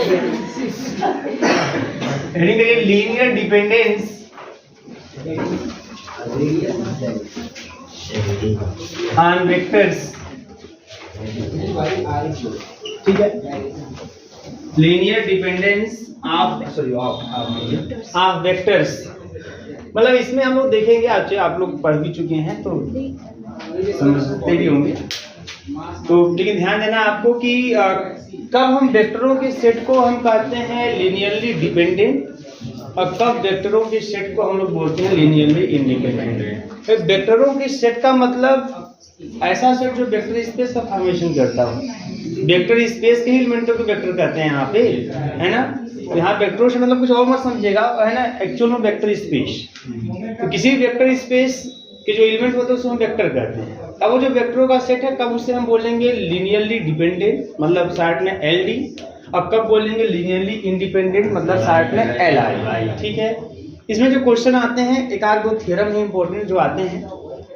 Heading करिए linear dependence on vectors. ठीक है, लीनियर डिपेंडेंस ऑफ वेक्टर्स, मतलब इसमें हम लोग देखेंगे, आप लोग पढ़ भी चुके हैं तो समझते भी होंगे, तो लेकिन ध्यान देना आपको कि कब हम वेक्टरों के सेट को हम कहते हैं लीनियरली डिपेंडेंट और कब वेक्टरों के सेट को हम लोग बोलते हैं लीनियरली इंडिपेंडेंट। वेक्टरों के सेट का मतलब ऐसा सेट जो वेक्टर स्पेस का फॉर्मेशन करता हो। वेक्टर स्पेस के ही एलिमेंटों को वेक्टर कहते हैं यहाँ पे, है ना। तो यहाँ वेक्टरों से मतलब कुछ और मत समझिएगा, है ना, एक्चुअल में वेक्टर स्पेस, तो किसी भी वेक्टर स्पेस के जो एलिमेंट होते हैं उसको हम वेक्टर कहते हैं। अब वो जो वेक्टरों का सेट है कब उससे हम बोलेंगे लीनियरली डिपेंडेंट, मतलब साइड में एल डी, और कब बोलेंगे लीनियरली इंडिपेंडेंट, मतलब साइड में एल आई। ठीक है, इसमें जो क्वेश्चन आते हैं एक आध दो थ्योरम है इंपॉर्टेंट जो आते हैं,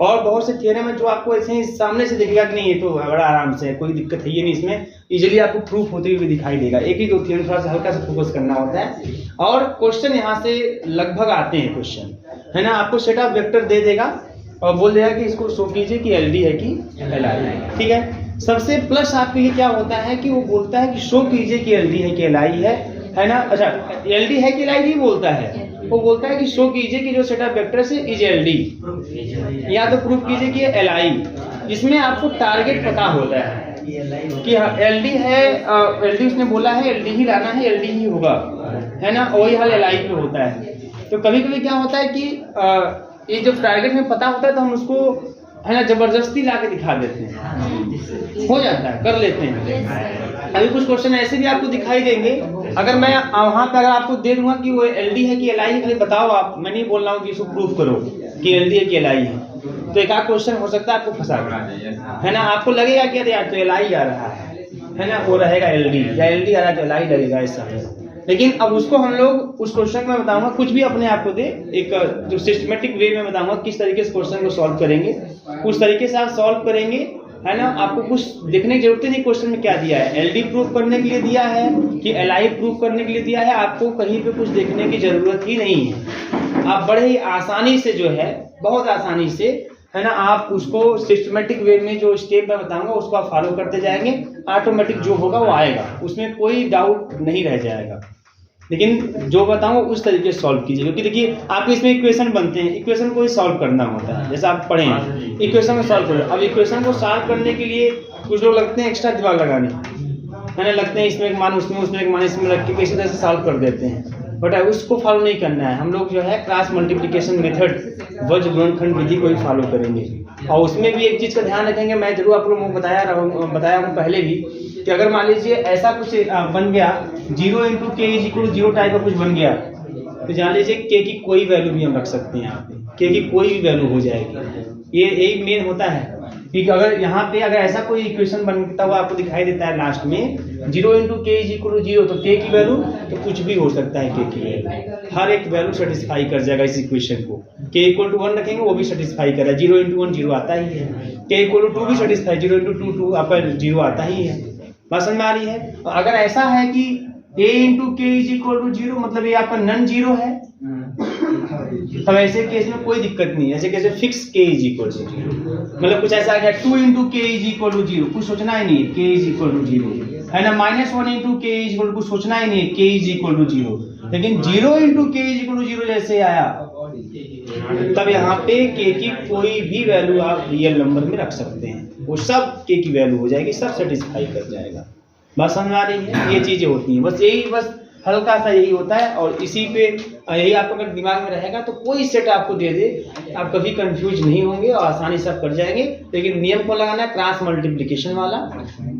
और बहुत से थ्योरम है जो आपको ऐसे ही सामने से दिखेगा कि नहीं ये तो बड़ा आराम से है, कोई दिक्कत है ये नहीं, इसमें इजीली आपको प्रूफ होते हुए दिखाई देगा। एक ही दो थ्योरम थोड़ा सा हल्का सा फोकस करना होता है, और क्वेश्चन यहाँ से लगभग आते हैं क्वेश्चन, है ना। आपको सेट ऑफ वेक्टर दे देगा और बोल देगा कि इसको शो कीजिए कि एल डी है कि एल आई है। ठीक है, सबसे प्लस आपके लिए क्या होता है कि वो बोलता है कि शो कीजिए कि एल डी है कि एल आई है ना। अच्छा, एल डी है कि एल आई नहीं बोलता है, वो बोलता है कि शो कीजिए कि जो सेट ऑफ वेक्टर से इज एल डी, या तो प्रूफ कीजिए कि एल आई। इसमें आपको टारगेट पता होता है कि एल डी है, एल डी उसने बोला है एल डी ही लाना है, एल डी ही होगा, है ना, वही हाल एल आई पे होता है। तो कभी कभी क्या होता है कि ये जब टारगेट में पता होता है तो हम उसको, है ना, जबरदस्ती ला के दिखा देते हैं, हो जाता है, कर लेते हैं। अभी कुछ क्वेश्चन ऐसे भी आपको दिखाई देंगे, अगर मैं वहां पे अगर आपको दे दूंगा कि वो एल डी है कि एल आई है, बताओ आप, मैं नहीं बोल रहा हूँ कि इसको प्रूफ करो कि एल डी है कि एल आई है, तो एक आध क्वेश्चन हो सकता है आपको फंसा, है ना। आपको लगेगा कि अरे यार तो एल आई आ रहा है ना, वो रहेगा एल डी, या एल डी आ रहा है तो एल आई लगेगा, ऐसा है। लेकिन अब उसको हम लोग उस क्वेश्चन में बताऊंगा, कुछ भी अपने आप को दे, एक जो सिस्टमेटिक वे में बताऊंगा किस तरीके से क्वेश्चन को सॉल्व करेंगे, उस तरीके से आप सॉल्व करेंगे, है ना। आपको कुछ देखने की जरूरत नहीं क्वेश्चन में क्या दिया है, एल डी प्रूव करने के लिए दिया है कि एल आई प्रूव करने के लिए दिया है, आपको कहीं पे कुछ देखने की जरूरत ही नहीं है। आप बड़े ही आसानी से जो है, बहुत आसानी से, है ना, आप उसको सिस्टमेटिक वे में जो स्टेप मैं बताऊंगा उसको आप फॉलो करते जाएंगे, ऑटोमेटिक जो होगा वो आएगा, उसमें कोई डाउट नहीं रह जाएगा। लेकिन जो बताऊंगा उस तरीके से सॉल्व कीजिए, क्योंकि देखिए आपके इसमें इक्वेशन बनते हैं, इक्वेशन को ही सॉल्व करना होता है, जैसे आप पढ़े हैं इक्वेशन को सॉल्व करो। अब इक्वेशन को सॉल्व करने के लिए कुछ लोग लगते हैं एक्स्ट्रा दिमाग लगाने, है ना, लगते हैं इसमें एक मान उसमें एक मान इसमें रख के किसी तरह से सॉल्व कर देते हैं, बट उसको फॉलो नहीं करना है। हम लोग जो है क्रॉस मल्टीप्लिकेशन मेथड, वज्र गुणनखंड विधि को ही फॉलो करेंगे, और उसमें भी एक चीज का ध्यान रखेंगे, मैं जरूर आप लोगों को बताया हूँ पहले भी, कि अगर मान लीजिए ऐसा कुछ बन गया 0 इंटू के इज इक्वल 0 टाइप का कुछ बन गया, तो जान लीजिए के की कोई वैल्यू भी हम रख सकते हैं, यहाँ पे के की कोई भी वैल्यू हो जाएगी। ये यही मेन होता है कि अगर यहाँ पे अगर ऐसा कोई इक्वेशन बनता हुआ आपको दिखाई देता है लास्ट में 0 इंटू के इज इक्वल 0, तो के की वैल्यू तो कुछ भी हो सकता है, के की वैल्यू हर एक वैल्यू सेटिस्फाई कर जाएगा इस इक्वेशन को। के इक्वल टू 1 रखेंगे वो भी सेटिस्फाई करेगा, 0 इंटू 1 0 आता ही है, के इक्वल टू 2 भी सेटिस्फाई, 0 इंटू 2 2 आपका 0 आता ही है। बात समझ में आ रही है। अगर ऐसा है कि a इंटू के इज इक्वल टू 0, मतलब ये आपका नन जीरो है, तब ऐसे केस में कोई दिक्कत नहीं है, ऐसे केस में फिक्स के इज इक्वल टू 0, मतलब कुछ ऐसा आ गया 2 इंटू के इज इक्वल टू 0, कुछ सोचना ही नहीं है, के इज इक्वल टू 0, है ना, -1 इंटू के इज इक्वल टू, कुछ सोचना ही नहीं है, के इज इक्वल टू 0। लेकिन 0 इंटू के इज इक्वल टू 0 जैसे आया, तब यहाँ पे के की कोई भी वैल्यू आप रियल नंबर में रख सकते हैं, वो सब के की वैल्यू हो जाएगी, सब सेटिस्फाई कर जाएगा। बस समझ आ रही है, ये चीजें होती हैं, बस यही, बस हल्का सा यही होता है, और इसी पे यही आपको अगर दिमाग में रहेगा तो कोई सेट आपको दे दे आप कभी कंफ्यूज नहीं होंगे और आसानी से कर जाएंगे। लेकिन नियम को लगाना है क्रॉस मल्टीप्लिकेशन वाला,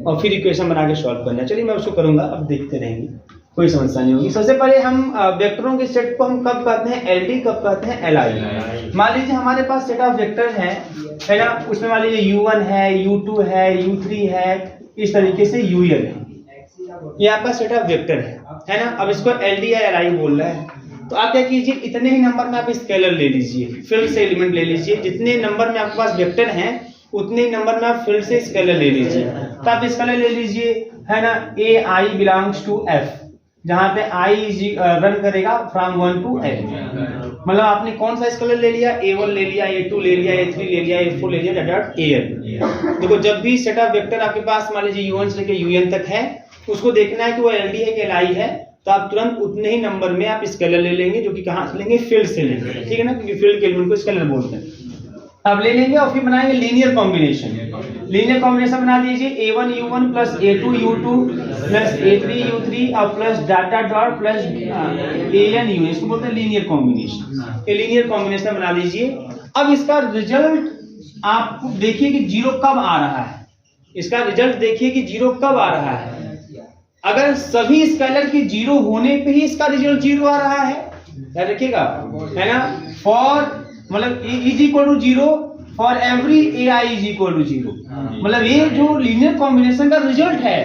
और फिर इक्वेशन बना के सॉल्व करना है। चलिए मैं उसको करूंगा, अब देखते रहेंगे, कोई समस्या नहीं होगी। सबसे पहले हम वेक्टरों के सेट को हम कब कहते हैं एल डी, कब कहते हैं एल आई। मान लीजिए हमारे पास सेट ऑफ वेक्टर है ना, उसमें मान लीजिए U1 है, U2 है, U3 है, इस तरीके से UN है, ये आपका सेट ऑफ वेक्टर है ना। अब इसको एल डी या एल आई बोल रहा है, तो आप क्या कीजिए, इतने ही नंबर में आप स्केलर ले लीजिए, फील्ड से एलिमेंट ले लीजिए, जितने नंबर में आपके पास वेक्टर हैं उतने ही नंबर में आप फील्ड से स्केलर ले लीजिए। तो आप स्केलर ले लीजिए, है ना, ए आई बिलोंग्स टू एफ, जहां पे आई रन करेगा फ्रॉम 1 टू n। मतलब आपने कौन सा स्केलर ले लिया, A1 ले लिया, A2 ले लिया, A3 ले लिया, A4 ले लिया, डॉट an। देखो जब भी सेट ऑफ वेक्टर आपके पास मान लीजिए U1 से लेके UN तक है, उसको देखना है कि वो LD है कि LI है, तो आप तुरंत उतने ही नंबर में आप स्केलर ले लेंगे, जो कि कहां से लेंगे, फील्ड से लेंगे, ठीक है ना, क्योंकि फील्ड के एलिमेंट को स्केलर बोलते हैं। अब ले लेंगे और फिर बनाएंगे लीनियर कॉम्बिनेशन। लीनियर कॉम्बिनेशन बना दीजिए A1 U1 plus A2 U2 plus A3 U3 और plus data dot plus AN U, इसको बोलते हैं लीनियर कॉम्बिनेशन। ये लीनियर कॉम्बिनेशन बना दीजिए। अब इसका रिजल्ट आप देखिए कि जीरो कब आ रहा है, इसका रिजल्ट देखिए कि जीरो कब आ रहा है। अगर सभी स्केलर के जीरो होने पे ही इसका रिजल्ट जीरो आ रहा है, याद रखिएगा, है ना, फॉर मतलब A is equal to zero for every AI is equal to zero. मतलब ये जो लीनियर कॉम्बिनेशन का रिजल्ट है,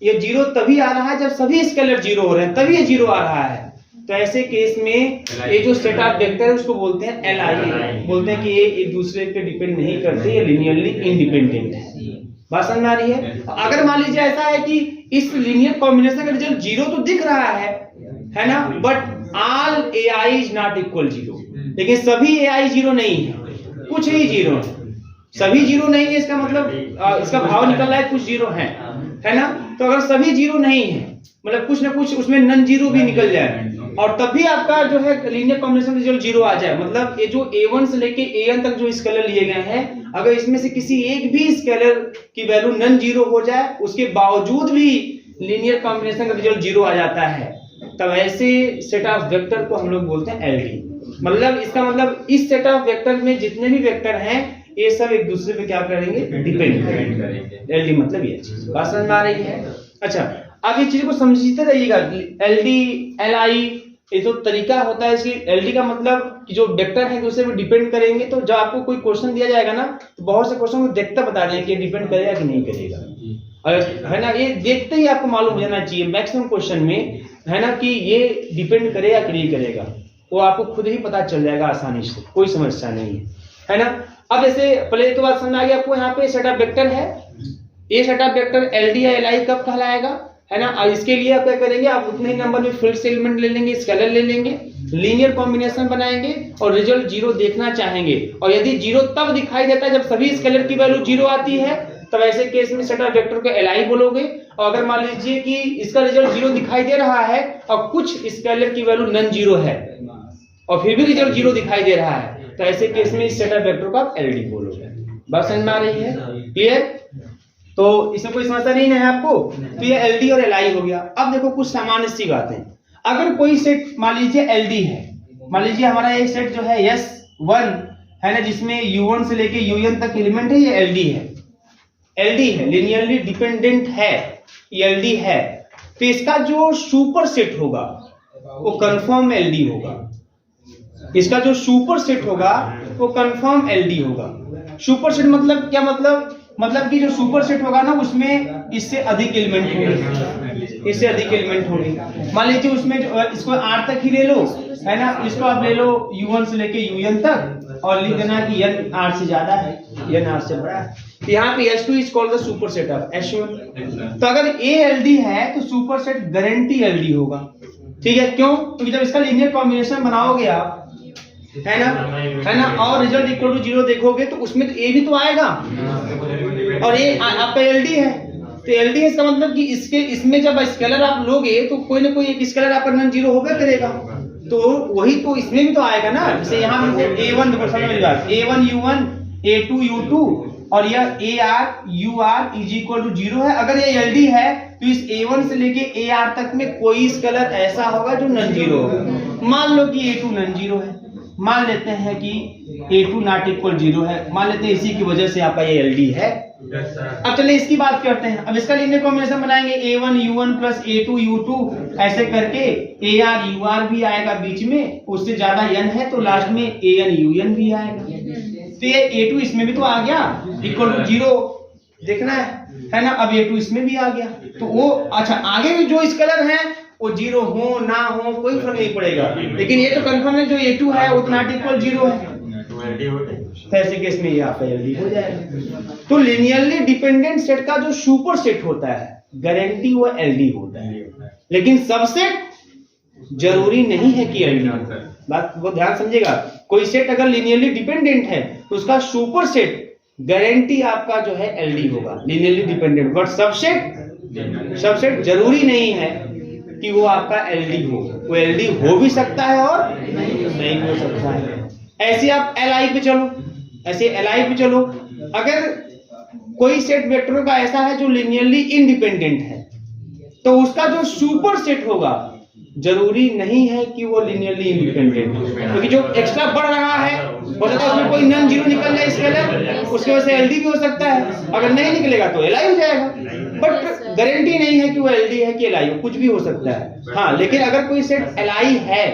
ये जीरो तभी आ रहा है जब सभी स्केलर जीरो हो रहे हैं, तभी ये जीरो आ रहा है। तो ऐसे केस में ये जो सेट ऑफ वेक्टर है उसको बोलते हैं LI, बोलते हैं कि ये एक दूसरे पे डिपेंड नहीं करते, ये लीनियरली इंडिपेंडेंट है। बात समझ में आ रही है? अगर मान लीजिए ऐसा है कि इस लीनियर कॉम्बिनेशन का रिजल्ट जीरो तो दिख रहा है ना, but all AI is not equal zero, लेकिन सभी AI जीरो नहीं है, कुछ ही जीरो है। सभी जीरो नहीं है इसका मतलब इसका भाव निकल रहा है कुछ जीरो है ना। तो अगर सभी जीरो नहीं है, मतलब कुछ ना कुछ उसमें नन जीरो भी निकल जाए, और तब भी आपका जो है लीनियर कॉम्बिनेशन रिजल्ट जीरो आ जाए। मतलब ये जो A1 से लेके AN तक जो स्केलर लिए गए हैं, अगर इसमें से किसी एक भी स्केलर की वैल्यू नन जीरो हो जाए, उसके बावजूद भी लीनियर कॉम्बिनेशन का रिजल्ट जीरो आ जाता है, तब ऐसे सेट ऑफ वेक्टर को हम लोग बोलते हैं LD। मतलब इसका मतलब इस सेट ऑफ वेक्टर में जितने भी वेक्टर हैं, ये सब एक दूसरे पे क्या करेंगे, डिपेंड करेंगे। LD मतलब ये चीज बात समझ में आ रही है? अच्छा, अब ये चीज को समझते रहिएगा। LD LI ये जो तरीका होता है इसकी, LD का मतलब कि जो वेक्टर है दूसरे पे डिपेंड करेंगे। तो जब आपको कोई क्वेश्चन दिया जाएगा ना, तो बहुत से क्वेश्चन को देखता बता दें कि डिपेंड करेगा कि नहीं करेगा, है ना। ये देखते ही आपको मालूम हो जाना चाहिए मैक्सिमम क्वेश्चन में, है ना, कि ये डिपेंड करेगा कि नहीं करेगा, वो आपको खुद ही पता चल जाएगा आसानी से, कोई समस्या नहीं है ना। अब जैसे पहले तो बात समझ आ गई आपको, यहाँ पे सेट ऑफ वेक्टर है, ये सेट ऑफ वेक्टर LD या LI कब कहलाएगा, है ना। और इसके लिए आप क्या करेंगे, आप उतने ही नंबर में फील्ड से एलिमेंट ले लेंगे, स्केलर ले लेंगे, लीनियर कॉम्बिनेशन बनाएंगे और रिजल्ट जीरो देखना चाहेंगे। और यदि जीरो तब दिखाई देता है जब सभी स्केलर की वैल्यू जीरो आती है, तब ऐसे केस में सेट ऑफ वेक्टर को LI बोलोगे। और अगर मान लीजिए कि इसका रिजल्ट जीरो दिखाई दे रहा है और कुछ स्केलर की वैल्यू नन जीरो है और फिर भी रिजल्ट जीरो दिखाई दे रहा है, तो ऐसे केस में इस सेट ऑफ वेक्टर को आप LD बोलोगे। बात समझ में आ रही है? क्लियर? तो इसमें कोई समस्या नहीं है आपको। तो ये LD और LI हो गया। अब देखो कुछ सामान्य सी बातें। अगर कोई सेट मान लीजिए LD है, मान लीजिए हमारा एक सेट जो है S1 है ना, जिसमें U1 से लेके UN तक एलिमेंट है, ये LD है। LD है, लीनियरली डिपेंडेंट है, ये LD है। तो इसका जो सुपर सेट होगा वो कंफर्म LD होगा। इसका जो सुपर सेट होगा वो कंफर्म LD होगा। सुपर सेट मतलब क्या, मतलब कि जो सुपर सेट होगा ना, उसमें इससे अधिक एलिमेंट होंगे, इससे अधिक एलिमेंट होंगे। मान लीजिए उसमें इसको R तक ही ले लो, है ना, इसको आप ले लो U1 से लेके UN तक और लिख देना कि N R से ज्यादा है, N R से बड़ा है। तो यहाँ पे S2 is called the super set of S1। तो अगर A LD है तो सुपर सेट गारंटी LD होगा, ठीक है। क्यों? क्योंकि जब इसका लीनियर कॉम्बिनेशन बनाओगे आप, है ना, और रिजल्ट इक्वल टू जीरो देखोगे तो उसमें तो A भी तो आएगा, और ये आपका LD है। तो LD है, इसका मतलब कि इसमें जब स्केलर आप लोगे तो कोई ना कोई एक स्केलर आपका नॉन जीरो होगा करेगा, तो वही तो इसमें भी तो आएगा ना। जैसे यहाँ A1 देखो, समझ मेरी बात, A1 U1 A2 U2 और यह AR UR is equal to zero है। अगर ये LD है तो इस A1 से लेके AR तक में कोई स्केलर ऐसा होगा जो नॉन जीरो होगा। मान लो कि A2 नॉन जीरो है, मान लेते हैं कि A2 नॉट इक्वल जीरो है, मान लेते हैं इसी की वजह से आपका ये LD है। अब चलिए इसकी बात करते हैं। अब इसका लीनियर कॉम्बिनेशन बनाएंगे A1 U1 plus A2 U2, ऐसे करके AR UR भी आएगा बीच में, उससे ज्यादा N है तो लास्ट में AN UN भी आएगा। तो ये A2 इसमें भी तो आ गया इक्वल टू जीरो, देखना है ना। अब A2 इसमें भी आ गया, तो वो अच्छा आगे भी जो स्केलर है वो जीरो हो ना हो कोई फर्क नहीं पड़ेगा, लेकिन ये तो कंफर्म है जो A2 है वो नॉट इक्वल जीरो है, तो ऐसे केस में ये आपका LD हो जाएगा। तो लीनियरली डिपेंडेंट सेट का जो सुपर सेट होता है गारंटी वो LD होता है। लेकिन सबसेट जरूरी नहीं है कि एलडी हो। बात बहुत ध्यान समझिएगा, कोई सेट अगर लीनियरली डिपेंडेंट है तो उसका सुपर सेट गारंटी आपका जो है एलडी होगा, लीनियरली डिपेंडेंट। बट सबसेट जरूरी नहीं है कि वो आपका एलडी हो, वो एलडी हो भी सकता है और नहीं हो सकता है। ऐसे आप एलआई पे चलो, अगर कोई सेट वेक्टरों का ऐसा है जो लीनियरली इंडिपेंडेंट है तो उसका जो सुपर सेट होगा जरूरी नहीं है कि वो लीनियरली इंडिपेंडेंट हो, क्योंकि जो एक्स्ट्रा बढ़ रहा है हो सकता है उसमें कोई नॉन जीरो निकल जाए स्केलर, उसके वजह से एलडी भी हो सकता है। अगर नहीं निकलेगा तो एलआई हो जाएगा, बट गारंटी नहीं है कि वो एलडी है कि एलआई हो, कुछ भी हो सकता है। हाँ, लेकिन अगर कोई सेट एलआई है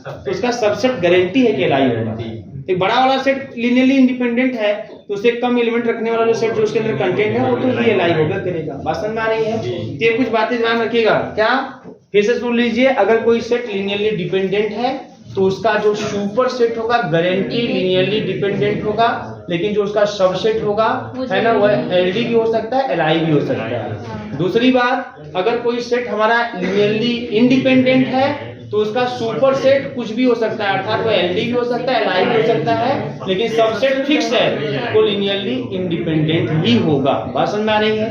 तो उसका सबसेट गारंटी है कि एलआई होगा। एक बड़ा वाला सेट लीनियरली इंडिपेंडेंट है तो उससे कम एलिमेंट रखने वाला जो सेट जो उसके अंदर कंटेंट है वो तो ही एलआई होगा करेगा। बात समझ में आ रही है? ये कुछ बातें ध्यान रखिएगा। क्या, फिर से सुन लीजिए, अगर कोई सेट लीनियरली डिपेंडेंट है तो उसका जो सुपर सेट होगा गारंटी लीनियरली डिपेंडेंट होगा, लेकिन जो उसका सबसेट होगा है ना वो एलडी भी हो सकता है, एलआई भी हो सकता है। दूसरी बात, अगर कोई सेट हमारा लीनियरली इंडिपेंडेंट है तो उसका सुपर सेट कुछ भी हो सकता है, अर्थात वो एलडी भी हो सकता है, एलआई भी हो सकता है, लेकिन सबसेट फिक्स है, वो लीनियरली इंडिपेंडेंट ही होगा। बात समझ में आ रही है?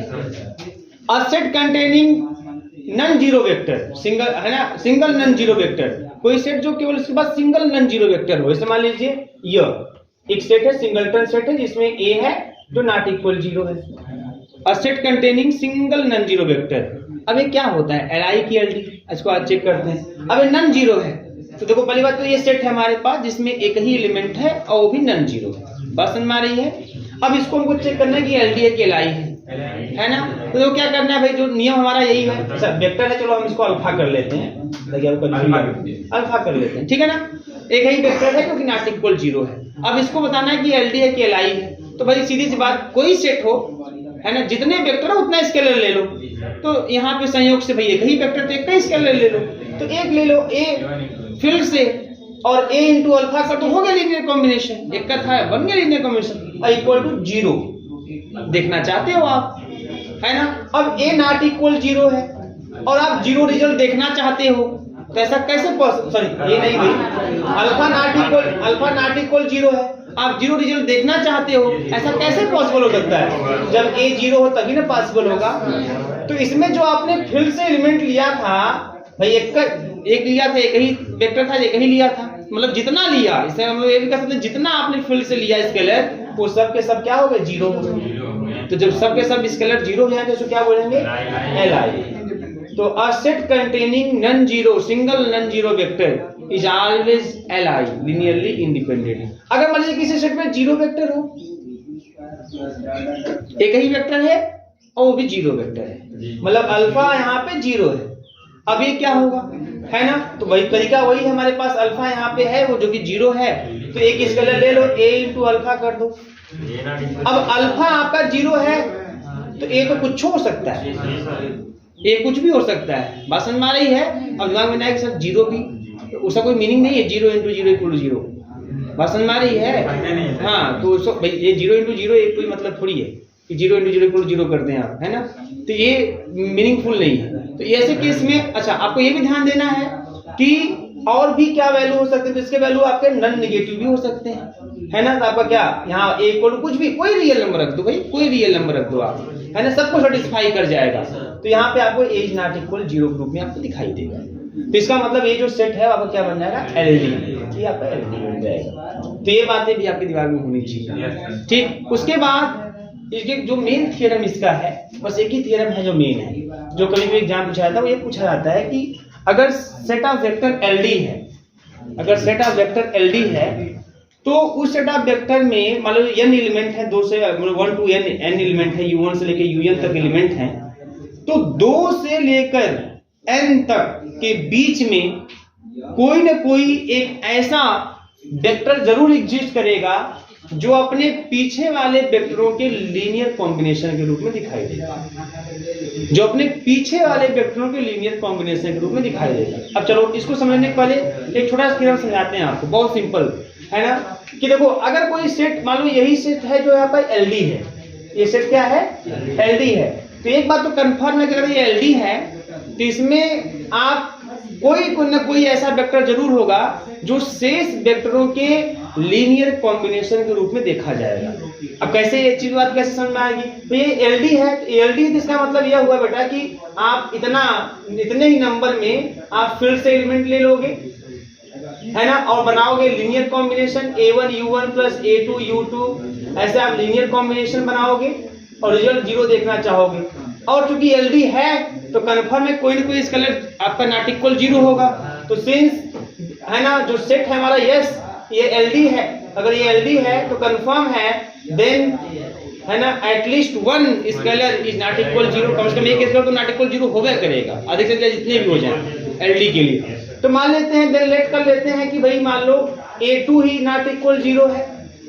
अ set containing non zero vector, single है ना, सिंगल नॉन जीरो वेक्टर, कोई सेट जो केवल उसके पास सिंगल नॉन जीरो वेक्टर हो। जैसे मान लीजिए यह एक सेट है, सिंगलटन सेट है जिसमें ए है जो नॉट इक्वल जीरो है। अ set containing single non zero vector. अब ये क्या होता है, एलआई की एलडी, इसको आज चेक करते हैं। अब ये नॉन जीरो है तो देखो पहली बात तो ये सेट है हमारे पास जिसमें एक ही एलिमेंट है और वो भी नॉन जीरो है। बात समझ में आ रही है? अब इसको हमको चेक करना है कि एलडी है कि एलआई है ना। तो क्या करना है भाई, जो नियम हमारा यही है, सर वेक्टर है, चलो हम इसको अल्फा कर लेते हैं, अल्फा कर लेते हैं, ठीक है ना। एक ही वेक्टर है क्योंकि नॉट इक्वल जीरो है। अब इसको बताना है कि एलडी है कि एलआई है। तो भाई सीधी सी बात, कोई सेट हो है ना, जितने वेक्टर है उतना स्केलर ले लो। तो यहाँ पे संयोग से भाई एक ही वेक्टर तो एक का स्केलर ले लो, तो एक ले लो ए फील्ड से और a इंटू अल्फा का तो हो गया लीनियर कॉम्बिनेशन, एक का था बन गया linear combination equal to zero. देखना चाहते हो आप, है ना। अब a नॉट इक्वल जीरो है और आप जीरो रिजल्ट देखना चाहते हो तो ऐसा कैसे पॉसिबल, सॉरी ये नहीं भाई, अल्फा नॉट इक्वल जीरो है, आप जीरो रिजल्ट देखना चाहते हो, ऐसा कैसे पॉसिबल हो सकता है? जब a जीरो हो तभी ना पॉसिबल होगा। तो इसमें जो आपने फील्ड से एलिमेंट लिया था भाई, एक लिया था, एक ही वेक्टर था, एक ही लिया था, मतलब जितना लिया, इससे हम ये भी कह सकते हैं जितना आपने फील्ड से लिया स्केलर वो सब के सब क्या हो गए, जीरो हो गए। तो जब सब के सब स्केलर जीरो हो जाएंगे तो क्या बोलेंगे, एलआई। तो a set containing non zero single non zero vector is always LI, linearly independent. अगर मान लीजिए किसी सेट में जीरो वेक्टर हो, एक ही वेक्टर है और वो भी जीरो वेक्टर है, मतलब अल्फा यहाँ पे जीरो है, अब ये क्या होगा, है ना। तो वही तरीका वही है, हमारे पास अल्फा यहाँ पे है वो जो कि जीरो है, तो एक स्केलर ले लो, a इंटू अल्फा कर दो। अब अल्फा आपका जीरो है तो a तो कुछ हो सकता है, a कुछ भी हो सकता है। बात समझ में आ रही है? अब दिमाग में आएगा सर जीरो भी, तो उसका कोई मीनिंग नहीं है, zero into zero equal to zero. बात समझ में आ रही है? हाँ, तो भाई ये जीरो इंटू जीरो एक कोई मतलब थोड़ी है कि zero into zero equal to zero करते हैं आप, है ना। तो ये मीनिंगफुल नहीं है। तो ऐसे केस में अच्छा आपको ये भी ध्यान देना है कि और भी क्या वैल्यू हो सकते हैं। तो इसके वैल्यू आपके नॉन नेगेटिव भी हो सकते हैं, है ना। तो आपका क्या यहाँ a इक्वल कुछ भी कोई रियल नंबर रख दो भाई, कोई रियल नंबर रख दो आप, है ना, सबको सेटिस्फाई कर जाएगा। तो यहाँ पे आपको a not equal zero group में आपको दिखाई देगा। तो इसका मतलब ये जो सेट है आपका क्या बन जाएगा, एलडी, ये आपका एलडी बन जाएगा। तो ये बातें भी आपके दिमाग में होनी चाहिए, ठीक। उसके बाद इसके जो मेन थ्योरम इसका है, बस एक ही थ्योरम है जो मेन है, जो कभी भी एग्जाम पूछा जाता है, वो ये पूछा जाता है कि अगर सेट ऑफ वेक्टर एलडी है, अगर सेट ऑफ वेक्टर एलडी है तो उस सेट ऑफ वेक्टर में मान लो n एलिमेंट है, 2 से 1 to n एलिमेंट है, u1 से लेकर un तक एलिमेंट है, तो 2 से लेकर n तक के बीच में कोई ना कोई एक ऐसा वेक्टर जरूर एग्जिस्ट करेगा जो अपने पीछे वाले वेक्टरों के लीनियर कॉम्बिनेशन के रूप में दिखाई देगा, जो अपने पीछे वाले वेक्टरों के लीनियर कॉम्बिनेशन के रूप में दिखाई देगा। अब चलो इसको समझने के पहले एक छोटा सा थ्योरम समझाते हैं आपको, बहुत सिंपल है ना। कि देखो अगर कोई सेट मान लो यही सेट है जो यहाँ पर एलडी है, ये सेट क्या है, एलडी है, तो एक बात तो कंफर्म है कि अगर ये एलडी है तो इसमें आप कोई न कोई ऐसा वेक्टर जरूर होगा जो शेष वेक्टरों के लीनियर कॉम्बिनेशन के रूप में देखा जाएगा। अब कैसे ये चीज बात कैसे समझ में आएगी? तो ये एलडी है, तो एलडी तो इसका मतलब यह हुआ बेटा कि आप इतने ही नंबर में आप फिर से एलिमेंट ले लोगे, है ना, और बनाओगे linear combination a1 u1 plus a2 u2, ऐसे आप लीनियर कॉम्बिनेशन बनाओगे और रिजल्ट 0 देखना चाहोगे। और चूंकि एलडी है तो कन्फर्म है कोई ना कोई स्केलर आपका नॉट इक्वल 0 होगा। तो सिंस, है ना, जो सेट है हमारा यस ये एलडी है, अगर ये एलडी है तो कंफर्म है, देन, है ना, at least one scalar is not equal 0, कम से कम एक स्केलर तो नॉट इक्वल 0 होगा करेगा, अधिक से अधिक जितने भी हो जाए एलडी के लिए। तो मान लेते हैं, देन लेट कर लेते हैं कि भाई मान लो a2 ही नॉट इक्वल 0 है।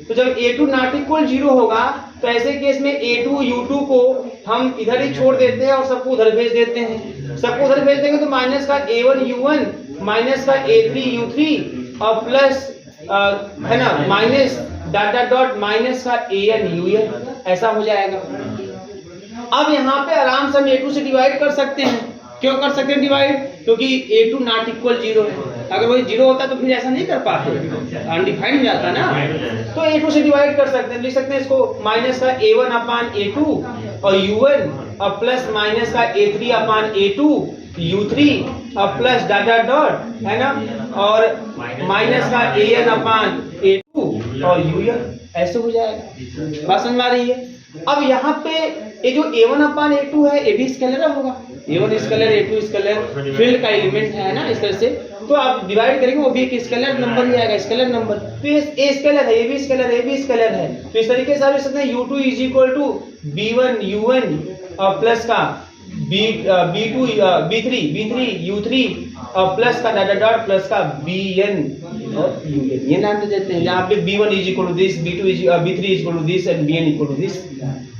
तो जब a2 नॉट इक्वल 0 होगा तो ऐसे केस में a2 u2 को हम इधर ही छोड़ देते हैं और सबको उधर भेज देते हैं। सबको उधर भेज देंगे तो माइनस का a1 u1 माइनस का a3 u3 और प्लस, है ना, minus dot dot dot minus का an un, ऐसा हो जाएगा। अब यहाँ पे आराम से हम a2 से डिवाइड कर सकते हैं। क्यों कर सकते हैं डिवाइड? क्योंकि a2 नॉट इक्वल 0 है। अगर वही 0 होता तो फिर ऐसा नहीं कर पाते, अनडिफाइंड हो जाता ना। तो a2 से डिवाइड कर सकते हैं, लिख सकते हैं इसको माइनस का a1 अपान a2 और u1 और प्लस माइनस का a3 अपान a2 u3 और प्लस डॉट डॉट डॉट, है ना, और माइनस का an अपान a2 और un, ऐसे हो जाएगा। बात समझ में आ रही है? अब यहाँ पे ये जो a1 अपान a2 है ये भी स्केलर होगा, a1 scalar a2 scalar, field का एलिमेंट है ना, इस तरह से तो आप डिवाइड करेंगे वो भी एक स्केलर नंबर ही आएगा, स्केलर नंबर। तो ये a स्केलर है, ये भी स्केलर है, ये भी स्केलर है। तो इस तरीके से आप लिख सकते हैं u2 is equal to b1 u1 और प्लस का b2 b3 u3 और प्लस का डॉट डॉट प्लस का bn और un, ये नाम दे देते हैं। जहाँ पे b1 is equal to this, b3 is equal to this and bn equal to this.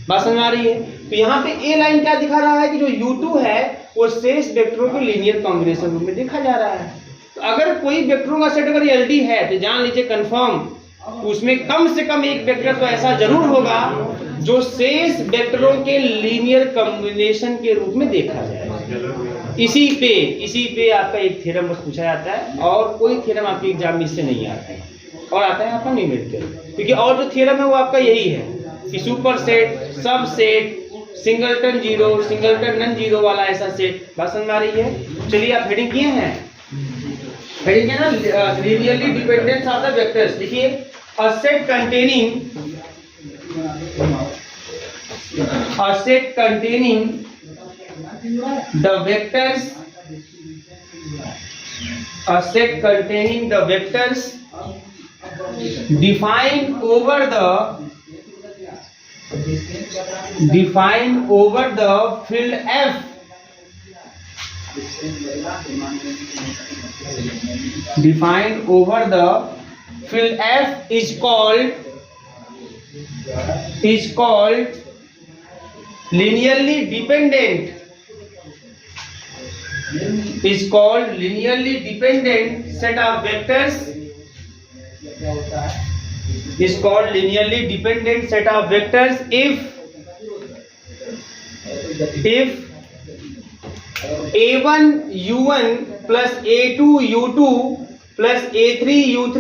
बात समझ आ रही है? तो यहाँ पे ए लाइन क्या दिखा रहा है कि जो u2 है वो शेष वेक्टरों के लीनियर कॉम्बिनेशन रूप में देखा जा रहा है। तो अगर कोई वेक्टरों का सेट अगर एलडी है तो जान लीजिए कंफर्म, तो उसमें कम से कम एक वेक्टर तो ऐसा जरूर होगा जो शेष वेक्टरों के लीनियर कॉम्बिनेशन के रूप में देखा जाएगा। इसी पे आपका एक थ्योरम बस पूछा जाता है और कोई थ्योरम आपके एग्जाम में इससे नहीं आता है, और आता है आपका न्यूमेरिकल, क्योंकि और जो थ्योरम है वो आपका यही है कि superset, subset, singleton zero, singleton non zero वाला ऐसा सेट। बात समझ में आ रही है? चलिए आप हेडिंग किए हैं, हेडिंग है ना, linearly dependence of the vectors. देखिए, a set containing the vectors, a set containing the vectors defined over the field F is called linearly dependent set of vectors if a1 u1 plus a2 u2 plus a3 u3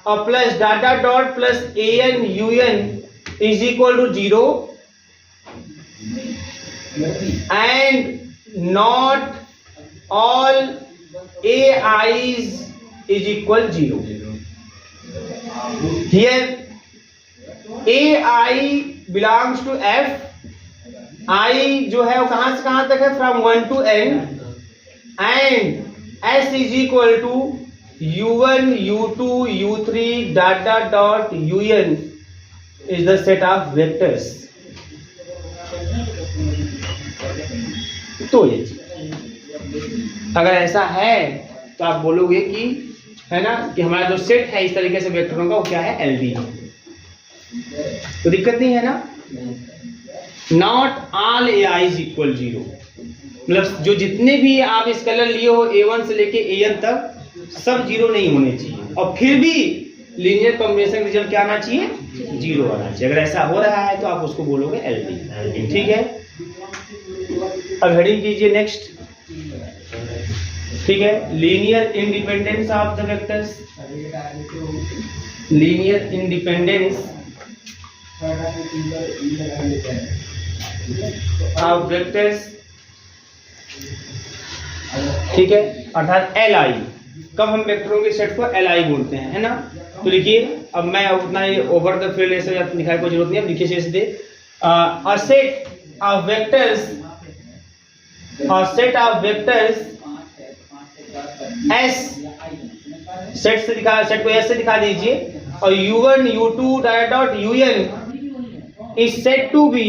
और plus dot dot dot plus an un is equal to 0 and not all ai's is equal 0. Here ai belongs to f, i जो है वो कहां से कहां तक है, from 1 to n, and s is equal to u1 u2 u3 dot dot dot un is the set of vectors. तो ये अगर ऐसा है तो आप बोलोगे कि, है ना, कि हमारा जो सेट है इस तरीके से वेक्टरों का वो क्या है, एलडी। तो दिक्कत नहीं है ना। Not all ai is equal 0, मतलब जो जितने भी आप स्केलर लिए हो a1 से लेके an तक सब 0 नहीं होने चाहिए, और फिर भी लीनियर कॉम्बिनेशन रिजल्ट क्या आना चाहिए, 0 आना चाहिए। अगर ऐसा हो रहा है तो आप उसको बोलोगे एलडी। ठीक है, अब हेडिंग कीजिए नेक्स्ट। ठीक है, linear independence of the vectors, linear independence of vectors, ठीक है, अर्थात एल आई। कब हम वेक्टरों के सेट को एल आई बोलते हैं, है ना। तो लिखिए, अब मैं उतना ही ओवर द फील्ड ऐसे लिखाने की जरूरत नहीं है, लिखिए सीधे a set of vectors, a set of vectors S, set से दिखा, सेट को एस से दिखा दीजिए, और u1 u2 dot un is said to be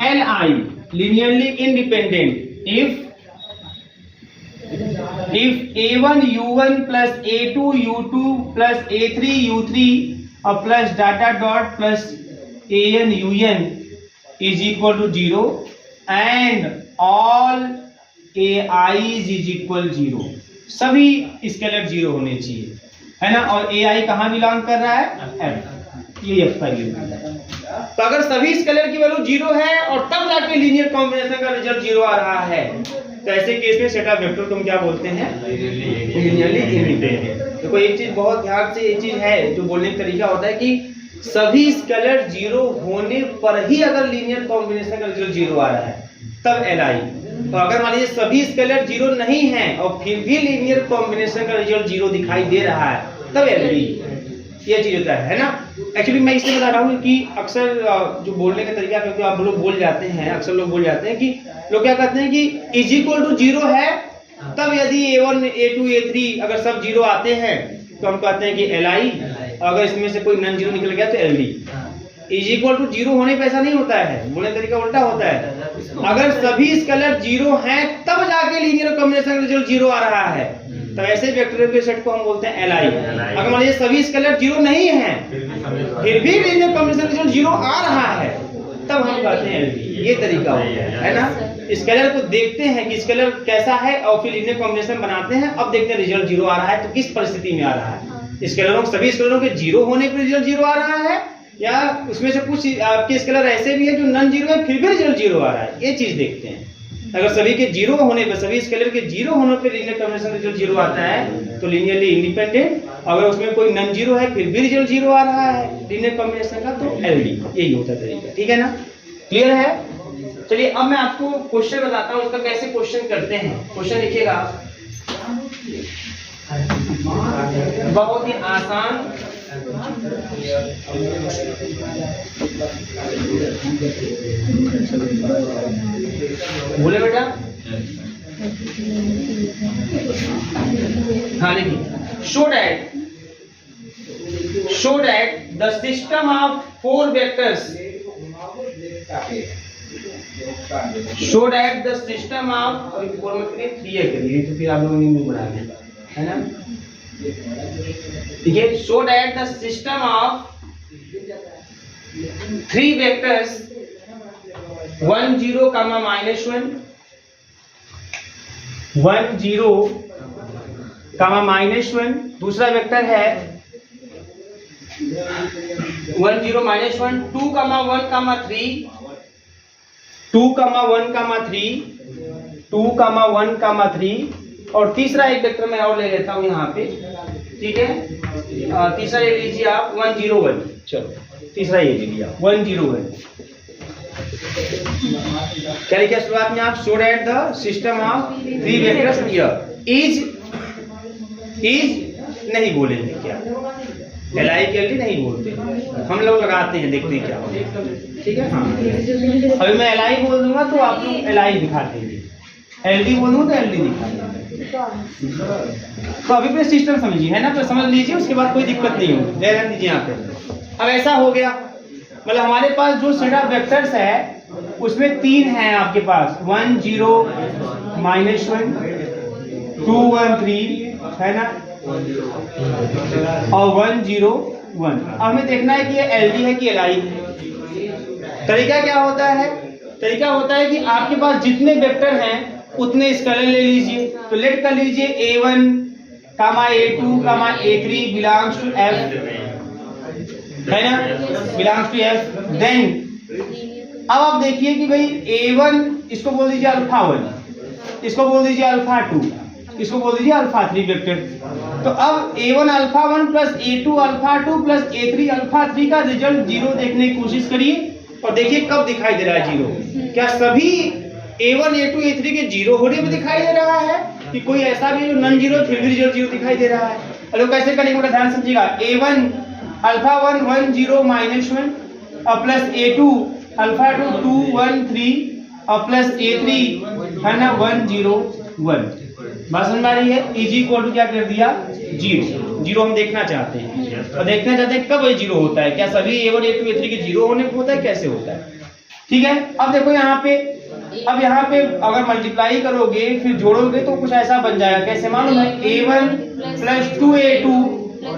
Li, linearly independent if a1 u1 plus a2 u2 plus a3 u3 plus dot plus an un is equal to 0 and all ai's is equal 0। सभी scalar 0 होने चाहिए, है ना। और ai कहाँ belong कर रहा है, f, ये f का वैल्यू। तो अगर सभी स्केलर की वैल्यू 0 है और तब जाके लीनियर कॉम्बिनेशन का रिजल्ट 0 आ रहा है, तो ऐसे केस में सेट ऑफ वेक्टर को हम क्या बोलते हैं, लीनियरली इंडिपेंडेंट। देखो एक चीज बहुत ध्यान से, एक चीज है जो बोलने का तरीका होता है कि सभी स्केलर 0 होने पर ही अगर लीनियर कॉम्बिनेशन का रिजल्ट 0 आ रहा है तब एल। तो अगर मान लीजिए सभी स्केलर 0 नहीं है और फिर भी लीनियर कॉम्बिनेशन का रिजल्ट 0 दिखाई दे रहा है तब एल। ये चीज होता है ना। एक्चुअली मैं इसलिए बता रहा हूँ कि अक्सर जो बोलने का तरीका, क्योंकि आप लोग बोल जाते हैं, अक्सर लोग बोल जाते हैं कि लोग क्या कहते हैं कि इज इक्वल टू 0 है, तब यदि a1 a2 a3 अगर सब 0 आते हैं तो हम कहते हैं कि li, अगर इसमें से कोई नॉन 0 निकल गया तो ld। इज इक्वल टू 0 होने पे ऐसा नहीं होता है, बोलने का तरीका उल्टा होता है। अगर सभी स्केलर 0 हैं तब जाके लीनियर कॉम्बिनेशन का रिजल्ट 0 आ रहा है, तो ऐसे वेक्टर के सेट को हम बोलते हैं li। अगर मान लीजिए सभी स्केलर 0 नहीं है फिर भी लीनियर कॉम्बिनेशन का रिजल्ट 0 आ रहा है, तब हम कहते हैं ld। ये तरीका होता है ना। स्केलर को देखते हैं कि स्केलर कैसा है और फिर लीनियर कॉम्बिनेशन बनाते हैं, अब देखते हैं रिजल्ट 0 आ रहा है तो किस परिस्थिति में आ रहा है। स्केलरों, सभी स्केलरों के 0 होने पर रिजल्ट 0 आ रहा है, या उसमें से कुछ आपके स्केलर ऐसे भी है जो नॉन 0 है फिर भी रिजल्ट 0 आ रहा है, ये चीज देखते हैं। अगर सभी के 0 होने पर, सभी स्केलर के 0 होने पर लीनियर कॉम्बिनेशन रिजल्ट 0 आता है तो लीनियरली इंडिपेंडेंट। अगर उसमें कोई नॉन 0 है फिर भी रिजल्ट 0 आ रहा है लीनियर कॉम्बिनेशन का, तो एलडी। यही होता है तरीका, ठीक है ना। क्लियर है। चलिए अब मैं आपको क्वेश्चन बताता हूँ, उसका कैसे क्वेश्चन करते हैं। क्वेश्चन लिखिएगा, बहुत ही आसान, बोले बेटा। हाँ लिखिए, show that the system of 4 vectors, show that the system of, अभी फॉर्मेट में 3 करिए तो फिर आप लोगों ने बना लिया, है ना। ठीक है, show that the system of 3 vectors 1 0 -1 1 0 -1, दूसरा वेक्टर है 1 0 -1 2 1 3 2 1 3 2 1 3, और तीसरा एक वेक्टर मैं और ले लेता हूं यहाँ पे, ठीक है। तीसरा ले लीजिए आप 1 0 1, चलो तीसरा ये ले लिया 1 0 1। क्या लिखा शुरुआत में आप, show that the system of 3 vectors here is नहीं बोलेंगे, क्या एल के एल नहीं बोलते, हम लोग लगाते हैं, देखते हैं क्या होगा, ठीक है। हाँ अभी मैं एल बोल दूंगा तो आप लोग एल दिखा देंगे, एल बोलूंगा तो एल दिखा देंगे। तो अभी पे सिस्टम समझिए, है ना, तो समझ लीजिए, उसके बाद कोई दिक्कत नहीं होगी, ले लीजिए यहाँ पे। अब ऐसा हो गया, मतलब हमारे पास जो सेट ऑफ वेक्टर्स है उसमें 3 हैं आपके पास, 1 0 -1 2 1 3, है ना, और 1 0 1। अब हमें देखना है कि ये एलडी है कि एलआई है। तरीका क्या होता है, तरीका होता है कि आपके पास जितने वेक्टर हैं उतने स्केलर ले लीजिए। तो लेट कर लीजिए a1, a2, a3 belongs to f, है ना, बिलोंग्स टू f। देन अब आप देखिए कि भाई A1 इसको बोल दीजिए अल्फा 1, इसको बोल दीजिए अल्फा 2, इसको बोल दीजिए अल्फा 3 वेक्टर। तो अब A1 alpha 1 plus A2 alpha 2 plus A3 alpha 3 का रिजल्ट 0 देखने की कोशिश करिए और देखिए कब दिखाई दे रहा है 0। क्या सभी A1 A2 A3 के 0 होने में दिखाई दे रहा है कि कोई ऐसा भी जो नॉन जीरो फिर भी रिजल्ट 0 दिखाई दे रहा है? हेलो, कैसे करेंगे बड़ा ध्यान समझिएगा। A1 अल्फा 1 1 0 माइनस 1 और प्लस A2 अल्फा 2 2 1 3 और प्लस A3 है ना 1 0 1। बात समझ में आ रही है? इज इक्वल टू क्या कर दिया 0। हम देखना चाहते हैं और देखना चाहते हैं कब ये 0 होता है। क्या सभी A1 A2 A3 के 0 होने पे होता है? कैसे होता है? ठीक है, अब देखो यहाँ पे, अब यहाँ पे अगर मल्टीप्लाई करोगे फिर जोड़ोगे तो कुछ ऐसा बन जाएगा। कैसे मालूम है? A1 प्लस 2A2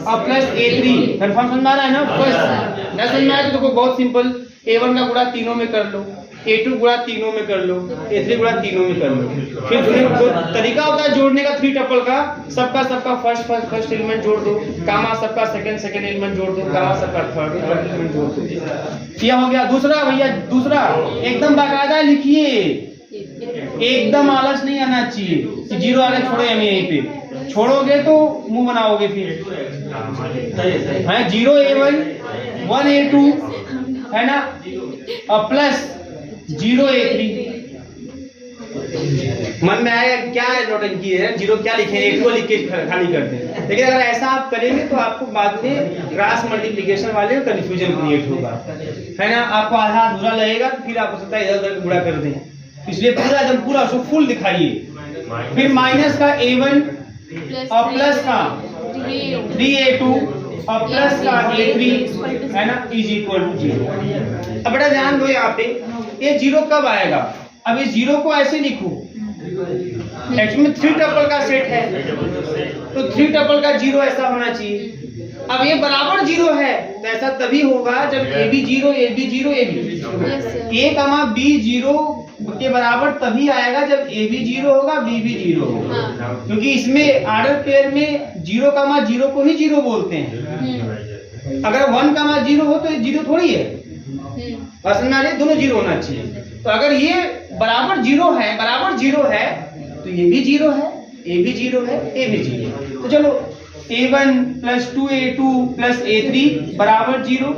और प्लस A3। कंफर्म समझ में आ रहा है ना? फर्स्ट ना समझ में आया तो देखो बहुत सिंपल, A1 का गुणा तीनों में कर लो, A2 गुणा तीनों में कर लो, A3 गुणा तीनों में कर लो। फिर जो तरीका होता है जोड़ने का 3 टपल का, सबका फर्स्ट एलिमेंट जोड़ दो, गामा सबका सेकंड एलिमेंट जोड़ दो, गामा सबका थर्ड एलिमेंट जोड़ दो। क्या हो गया? दूसरा भैया, दूसरा एकदम बाकायदा लिखिए, एकदम आलस नहीं आना चाहिए कि 0 आगे छोड़ो हम यहीं पे, छोड़ोगे तो मुंह बनाओगे फिर। है 0 A1 1 A2 है ना और प्लस 0 A3। मन में आएगा क्या नोटंकी है, 0 क्या लिखे, A2 लिख के खाली कर दें। लेकिन अगर ऐसा आप करेंगे तो आपको बाद में क्रॉस मल्टीप्लिकेशन वाले में कंफ्यूजन क्रिएट होगा, है ना। आपको आधा अधूरा लगेगा तो फिर आप हो सकता है इधर उधर गुणा कर दें, इसलिए पूरा एकदम पूरा उसको फुल दिखाइए। फिर माइनस का A1 और प्लस का 3A2 और प्लस का A3 है ना इज इक्वल टू 0। अब बड़ा ध्यान दो यहाँ पे, ये 0 कब आएगा? अब इस 0 को ऐसे लिखो, एक्चुअली 3 टपल का सेट है तो 3 टपल का 0 ऐसा होना चाहिए। अब ये बराबर 0 है तो ऐसा तभी होगा जब AB 0 AB 0 AB A कमा B 0 के बराबर तभी आएगा जब AB 0 होगा B भी 0 होगा, क्योंकि इसमें आर्डर पेयर में 0 कमा 0 को ही 0 बोलते हैं। अगर 1 कमा 0 हो तो ये 0 थोड़ी है, असल में दोनों 0 होना चाहिए। तो अगर ये बराबर 0 है, बराबर 0 है तो ये भी 0 है, A भी 0 है, A भी 0 है। तो चलो A1 plus 2A2 plus A3 बराबर 0,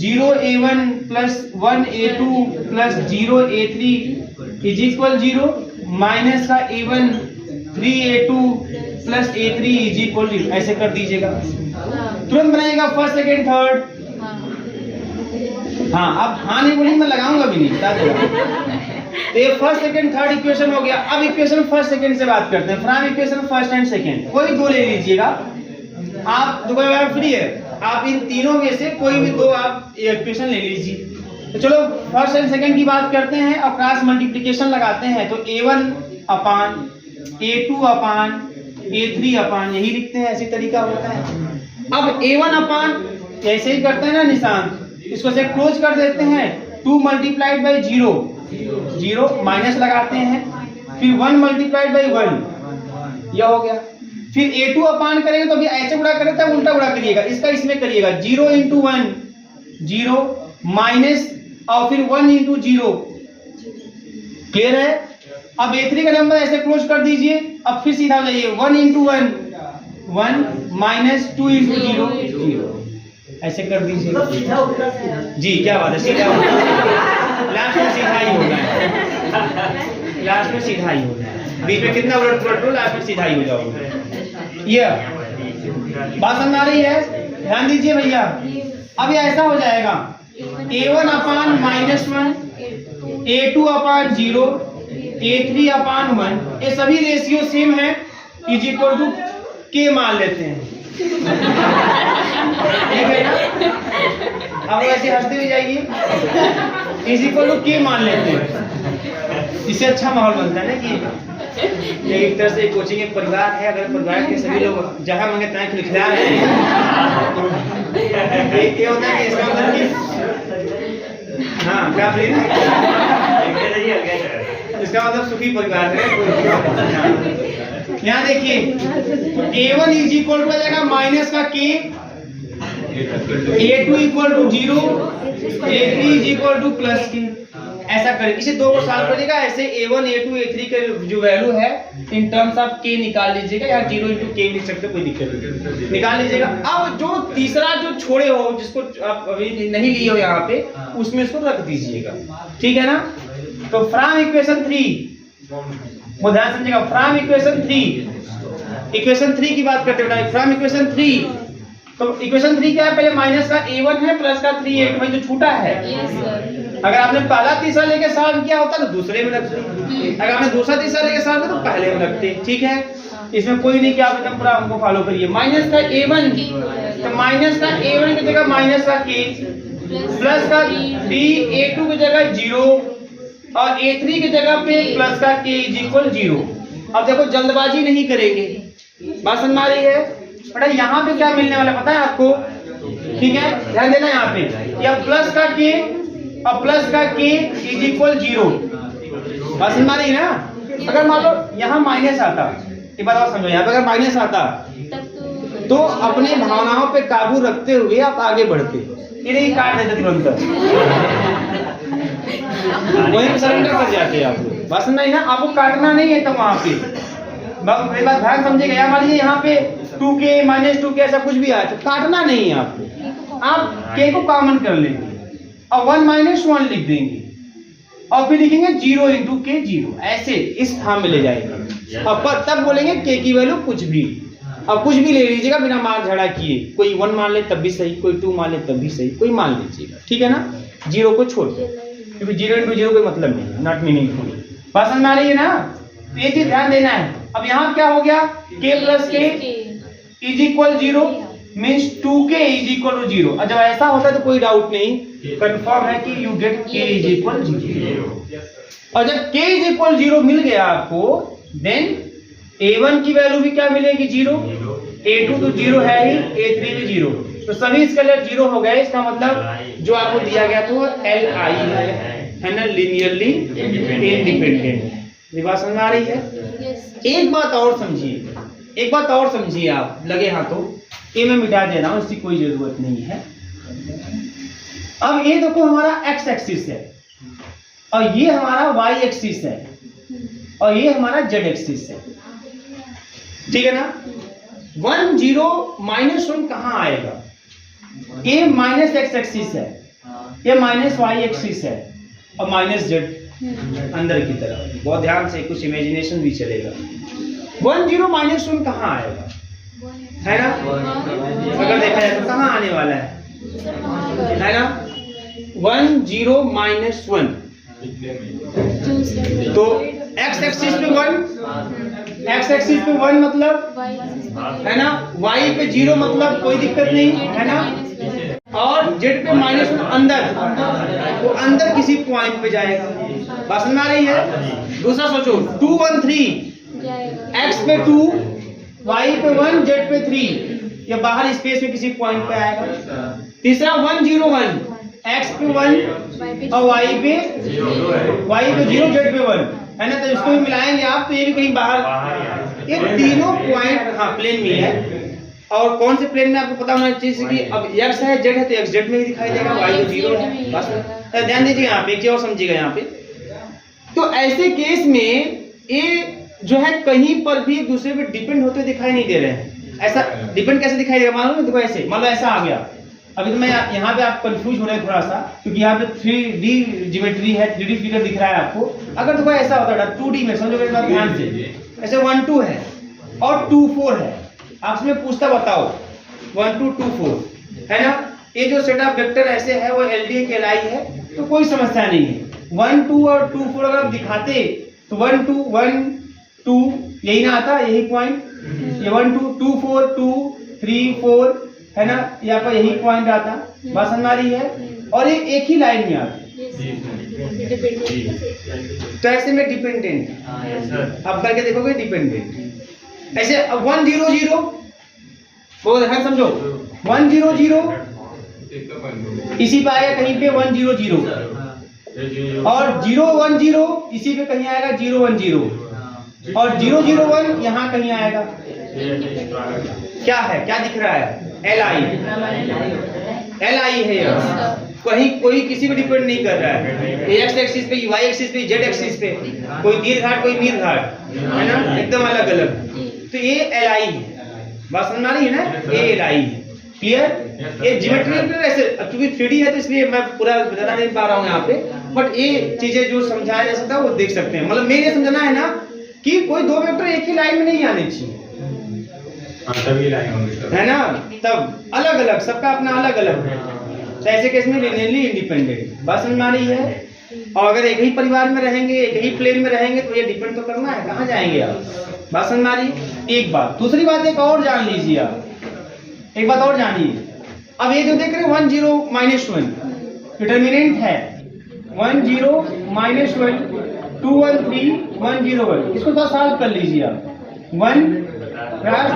0 A1 plus 1 A2 plus 0 A3 is equal 0, minus का A1 3A2 plus A3 is equal 0। ऐसे कर दीजिएगा, तुरंत बनाइएगा फर्स्ट सेकेंड थर्ड। हाँ, अब हाँ नहीं बोलेंगे मैं लगाऊंगा भी नहीं, बता देगा। तो ये फर्स्ट सेकेंड थर्ड इक्वेशन हो गया। अब इक्वेशन फर्स्ट सेकेंड से बात करते हैं। From equation first and second कोई दो ले लीजिएगा, आप दोबारा बार फ्री है, आप इन तीनों में से कोई भी दो आप इक्वेशन ले लीजिए। तो चलो फर्स्ट एंड सेकेंड की बात करते हैं और क्रॉस मल्टीप्लिकेशन लगाते हैं। तो A1 अपान A2 अपान A3 अपान यही लिखते हैं, ऐसी तरीका होता है। अब A1 अपान ऐसे ही करते हैं ना निशान, इसको से क्लोज कर देते हैं। 2 मल्टीप्लाइड बाई 0 0 माइनस लगाते हैं, फिर 1 मल्टीप्लाइड बाई 1 यह हो गया। फिर A2 अपान करेंगे तो अभी ऐसे गुणा करें तब उल्टा गुणा करिएगा, इसका इसमें करिएगा 0 इंटू 1 0 माइनस और फिर 1 इंटू 0। क्लियर है? अब A3 का नंबर ऐसे क्लोज कर दीजिए। अब फिर सीधा हो जाइए 1 इंटू 1 1 माइनस 2 इंटू 0 0 ऐसे कर दीजिए जी। क्या बात है, सीधा लास्ट में सीधा ही होना है, लास्ट में सीधा ही होना है। बीच में कितना उलट पुलट लो, लास्ट में सीधा ही हो जाओगे। ये बात समझ आ रही है? ध्यान दीजिए भैया। अब ये ऐसा हो जाएगा A1 अपान -1 A2 अपान 0 A3 अपान 1, ये सभी रेशियो सेम है, इज इक्वल टू K मान लेते हैं। ठीक है ना? अब ऐसे हंसते हुए जाइए, इज इक्वल टू K मान लेते हैं, इससे अच्छा माहौल बनता है ना कि एक तरह से कोचिंग एक परिवार है। अगर परिवार के सभी लोग जहां मांगे तहां खिलखिला रहे हैं, ये होता है कि इसका मतलब कि हाँ क्या इसका मतलब सुखी परिवार है। यहाँ देखिए A1 इज इक्वल टू जाएगा माइनस का K, A2 equal to 0, A3 is equal to plus K। ऐसा करें, इसे दो को सॉल्व करिएगा, ऐसे A1 A2 A3 के जो वैल्यू है इन टर्म्स ऑफ k निकाल लीजिएगा, या 0 into k लिख सकते हो, कोई दिक्कत नहीं, निकाल लीजिएगा। अब जो तीसरा जो छोड़े हो, जिसको आप अभी नहीं लिए हो यहाँ पे, उसमें इसको रख दीजिएगा, ठीक है ना। तो फ्रॉम इक्वेशन 3, वो ध्यान समझिएगा, फ्रॉम इक्वेशन 3, इक्वेशन 3 की बात करते हैं, फ्रॉम इक्वेशन 3, तो इक्वेशन 3 क्या है, पहले माइनस का A1 है प्लस का 3 A2 है, जो छूटा है। अगर आपने पहला तीसरा लेके सॉल्व किया होता तो दूसरे में रखते, अगर आपने दूसरा तीसरा लेके सॉल्व किया तो पहले में रखते, ठीक है। इसमें कोई नहीं कि आप एकदम पूरा हमको फॉलो करिए। माइनस का A1, तो माइनस का A1 की जगह माइनस का k, प्लस का 3 A2 की जगह 0 और A3 की जगह पे प्लस का k = 0। अब देखो जल्दबाजी नहीं करेंगे, बात समझ आ रही है बेटा। यहाँ पे क्या मिलने वाला पता है आपको, ठीक है, ध्यान देना यहाँ पे, या प्लस का k और प्लस का k = 0, बात समझ आ रही है ना। अगर मान लो यहाँ माइनस आता, एक बात और समझो, यहाँ पे अगर माइनस आता तो अपने भावनाओं पे काबू रखते हुए आप आगे बढ़ते, इन्हें काट देते तुरंत, वहीं पे सरेंडर कर जाते आप लोग, बात समझ आई ना। आपको काटना नहीं है, तो वहां पे मेरी बात ध्यान समझिएगा। यहाँ मान लीजिए यहाँ पे 2k -2k ऐसा कुछ भी आया तो काटना नहीं है आपको, आप k को कॉमन कर लेंगे और 1 - 1 लिख देंगे और फिर लिखेंगे 0 into k 0, ऐसे इस फॉर्म में ले जाएंगे और तब बोलेंगे k की वैल्यू कुछ भी, अब कुछ भी ले लीजिएगा बिना मार झगड़ा किए, कोई 1 मान ले तब भी सही, कोई 2 मान ले तब भी सही, कोई मान लीजिएगा, ठीक है ना, 0 को छोड़ दो, क्योंकि 0 into 0 कोई मतलब नहीं है, नॉट मीनिंगफुल, बात समझ में आ रही है ना। तो ये चीज ध्यान देना है। अब यहाँ क्या हो गया, k + k = 0 मीन्स 2k = 0, और जब ऐसा होता है तो कोई डाउट नहीं, कंफर्म है कि यू गेट k = 0, और जब k = 0 मिल गया आपको, देन A1 की वैल्यू भी क्या मिलेगी 0, A2 तो 0 है ही, A3 भी 0, तो सभी स्केलर 0 हो गए। इसका मतलब जो आपको दिया गया तो Li है ना, लीनियरली इंडिपेंडेंट। ये बात समझ आ रही है। एक बात और समझिए, एक बात और समझिए, आप लगे हाथों, ये मैं मिटा दे रहा हूं, इसकी कोई जरूरत नहीं है। अब ये देखो हमारा x एक्सिस है और ये हमारा y एक्सिस है और ये हमारा z एक्सिस है, ठीक है ना। 1 0 -1 कहाँ आएगा, ये -x एक्सिस है, ये -y एक्सिस है और -z अंदर की तरफ, बहुत ध्यान से, कुछ इमेजिनेशन भी चलेगा। 1 0 -1 कहाँ आएगा, है ना, अगर देखा जाए तो कहाँ आने वाला है ना, 1 0 -1, तो x एक्सिस पे 1, x एक्सिस पे 1 मतलब है ना, y पे 0 मतलब कोई दिक्कत नहीं है ना, और z पे -1 अंदर, वो अंदर किसी पॉइंट पे जाएगा, बात समझ आ रही है। दूसरा सोचो 2 1 3, x पे 2, y पे 1, z पे 3, या बाहर स्पेस में किसी पॉइंट पे आएगा। तीसरा 1 0 1, x पे 1 और y पे 0, z पे 1, है ना, तो इसको भी मिलाएंगे आप, तो ये भी कहीं बाहर, ये तीनों पॉइंट हाँ प्लेन में है। और कौन से प्लेन में आपको पता होना चाहिए कि अब x है z है तो x z में भी दिखाई देगा, y तो 0 है, बस ध्यान दीजिए यहाँ पे, एक चीज और समझिएगा यहाँ पे। तो ऐसे केस में ये जो है कहीं पर भी एक दूसरे पे डिपेंड होते दिखाई नहीं दे रहे हैं। ऐसा डिपेंड कैसे दिखाई देगा, मान लो देखो ऐसे, मान लो ऐसा आ गया, अभी तो मैं यहाँ पे आप कंफ्यूज हो रहे हैं थोड़ा सा, क्योंकि यहाँ पे 3D ज्योमेट्री है, 3D फिगर दिख रहा है आपको। अगर देखो ऐसा होता है 2D में, समझो मेरी बात ध्यान से, ऐसे 1 2 है और 2 4 है, आपसे मैं पूछता बताओ 1 2 2 4 है ना, ये जो सेट ऑफ वेक्टर ऐसे है वो LDA कहलाई है, तो कोई समस्या नहीं है। 1 2 और 2 4 अगर आप दिखाते तो 1 2 1 2 यही ना आता, यही पॉइंट, ये 1 2 2 4 2 3 4 है ना, यहाँ पर यही पॉइंट आता, बात समझ आ रही है, और ये एक ही लाइन में आता, तो ऐसे में डिपेंडेंट, अब करके देखोगे डिपेंडेंट। ऐसे 1 0 0, वो ध्यान समझो, 1 0 0 इसी पे आएगा कहीं पे 1 0 0, और 0 1 0 इसी पे कहीं आएगा 0 1 0, और 0 0 1 यहाँ कहीं आएगा। क्या है, क्या दिख रहा है, LI है ये, कहीं कोई किसी पे डिपेंड नहीं कर रहा है, एक्स एक्सिस पे, वाई एक्सिस पे, जेड एक्सिस पे, कोई दीर्घाट कोई मीरघाट, है ना, एकदम अलग अलग। तो ये एल आई है, बात समझ आ रही है ना, ये एल आई है, क्लियर। ये ज्योमेट्री ऐसे क्योंकि 3D है तो इसलिए मैं पूरा बता नहीं पा रहा हूँ यहाँ पे, बट ये चीजें जो समझाया जा सकता है वो देख सकते हैं। मतलब मेरे समझना है ना कि कोई दो वेक्टर एक ही लाइन में नहीं आने चाहिए, तभी लाइन होंगी, है ना, तब अलग अलग, सबका अपना अलग अलग है। तो ऐसे केस में लिनियरली इंडिपेंडेंट, बात समझ में आ रही है। और अगर एक ही परिवार में रहेंगे, एक ही प्लेन में रहेंगे तो ये डिपेंड तो करना है, कहाँ जाएंगे आप, बात समझ में आ रही। एक बात, दूसरी बात एक और जान लीजिए आप, एक बात और जानिए। अब ये जो देख रहे हैं 1 0 -1 डिटर्मिनेंट है, 1 0 -1 2 1 3 1 0 1, इसको थोड़ा सॉल्व कर लीजिए आप। 1 प्लस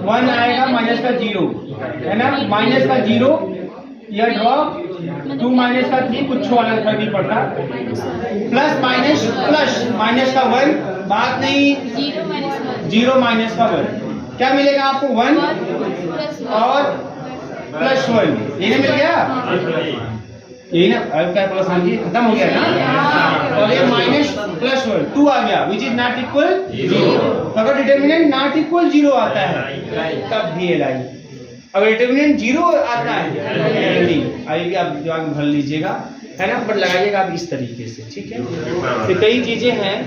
1 आएगा माइनस का 0, है ना, माइनस का 0 या ड्रॉप, 2 माइनस का 3 कुछ वाला फर्क नहीं पड़ता, प्लस माइनस का 1, बात नहीं, 0 माइनस का 1, क्या मिलेगा आपको 1 और +1, ये ना मिल गया, यही ना, अब क्या प्लस मान खत्म हो गया ना, और ये -+1 2 आ गया, विच इज नॉट इक्वल 0। अगर डिटर्मिनेंट नॉट इक्वल 0 आता है तब भी एल आई, अगर डिटर्मिनेंट 0 आता है आई, आप दिमाग में भर लीजिएगा, है ना, बट लगाइएगा आप इस तरीके से, ठीक है। तो कई चीजें हैं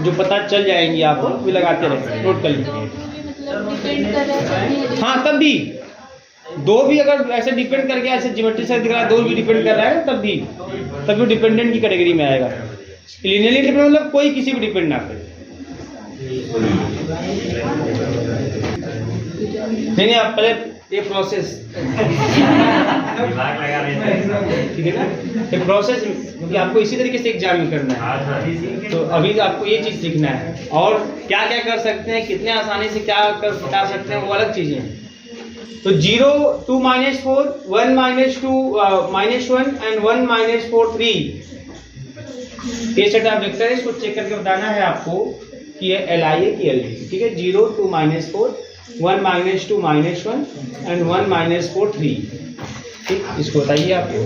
जो पता चल जाएंगी आपको, भी लगाते रहेंगे, नोट कर लीजिए। हाँ, तब भी दो भी अगर ऐसे डिपेंड करके ऐसे ज्योमेट्री से दिख रहा है, दो भी डिपेंड कर रहा है, तब भी डिपेंडेंट की कैटेगरी में आएगा। लिनियरली डिपेंड मतलब कोई किसी भी डिपेंड ना करे। नहीं, आप पहले ये प्रोसेस ठीक है ना, ये प्रोसेस क्योंकि आपको इसी तरीके से एग्जाम में करना है, तो अभी आपको ये चीज सीखना है, और क्या क्या कर सकते हैं, कितने आसानी से क्या कर बता सकते हैं, वो अलग चीजें हैं। तो 0 2 -4 1 -2 -1 एंड 1 -4 3, ये सेट ऑफ वेक्टर है, इसको चेक करके बताना है आपको कि ये एल आई है कि एल आई, ठीक है। 0 2 -4 1 -2 -1 एंड 1 -4 3, ठीक, इसको बताइए आपको।